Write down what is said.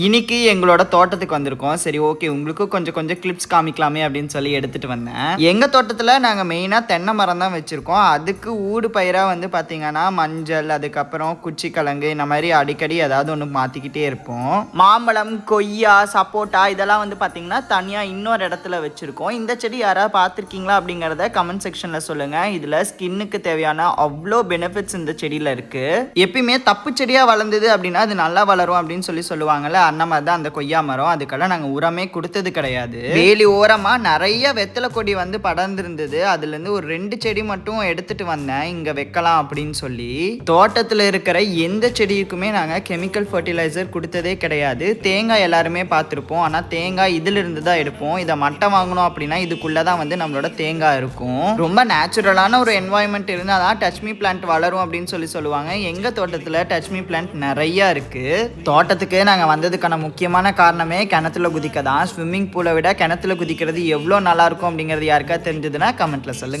இன்னைக்கு எங்களோட தோட்டத்துக்கு வந்திருக்கோம். சரி, ஓகே, உங்களுக்கும் கொஞ்சம் கொஞ்சம் கிளிப்ஸ் காமிக்கலாமே அப்படின்னு சொல்லி எடுத்துட்டு வந்தேன். எங்க தோட்டத்துல நாங்க மெயினா தென்னை மரம் தான் வச்சிருக்கோம். அதுக்கு ஊடு பயிரா வந்து பாத்தீங்கன்னா மஞ்சள், அதுக்கப்புறம் குச்சிக்கிழங்கு, இந்த மாதிரி அடிக்கடி ஏதாவது ஒன்று மாத்திக்கிட்டே இருப்போம். மாம்பழம், கொய்யா, சப்போட்டா இதெல்லாம் வந்து பாத்தீங்கன்னா தனியா இன்னொரு இடத்துல வச்சிருக்கோம். இந்த செடி யாராவது பார்த்துருக்கீங்களா அப்படிங்கறத கமெண்ட் செக்ஷன்ல சொல்லுங்க. இதுல ஸ்கின்னுக்கு தேவையான அவ்வளோ பெனிஃபிட்ஸ் இந்த செடியில இருக்கு. எப்பயுமே தப்பு செடியா வளர்ந்தது அப்படின்னா அது நல்லா வளரும் அப்படின்னு சொல்லி சொல்லுவாங்கல்ல, அந்த மாதிரி தான் அந்த கொய்யா மரம். அதுக்கெல்லாம் நாங்கள் உரமே கொடுத்தது கிடையாது. வேலி ஓரமாக நிறைய வெத்தலை கொடி வந்து படர்ந்துருந்தது. அதுலேருந்து ஒரு 2 செடி மட்டும் எடுத்துட்டு வந்தேன் இங்கே வைக்கலாம் அப்படின்னு சொல்லி. தோட்டத்தில் இருக்கிற எந்த செடிக்குமே நாங்கள் கெமிக்கல் ஃபர்டிலைசர் கொடுத்ததே கிடையாது. தேங்காய் எல்லாருமே பார்த்துருப்போம். ஆனால் தேங்காய் இதிலிருந்து தான் எடுப்போம். இதை மட்டை வாங்கணும் அப்படின்னா இதுக்குள்ளே தான் வந்து நம்மளோட தேங்காய் இருக்கும். ரொம்ப நேச்சுரலான ஒரு என்வாயன்மெண்ட் இருந்தால் தான் டச்மி பிளான்ட் வளரும் அப்படின்னு சொல்லி சொல்லுவாங்க. எங்கள் தோட்டத்தில் டச்மி பிளான்ட் நிறையா இருக்குது. தோட்டத்துக்கு நாங்கள் வந்ததுக்கான முக்கியமான காரணமே கிணத்துல குதிக்க தான். ஸ்விம்மிங் பூலை விட கிணத்துல குதிக்கிறது எவ்வளோ நல்லா இருக்கும் அப்படிங்கிறது யாருக்கா தெரிஞ்சதுன்னா கமெண்ட்ல சொல்லுங்க.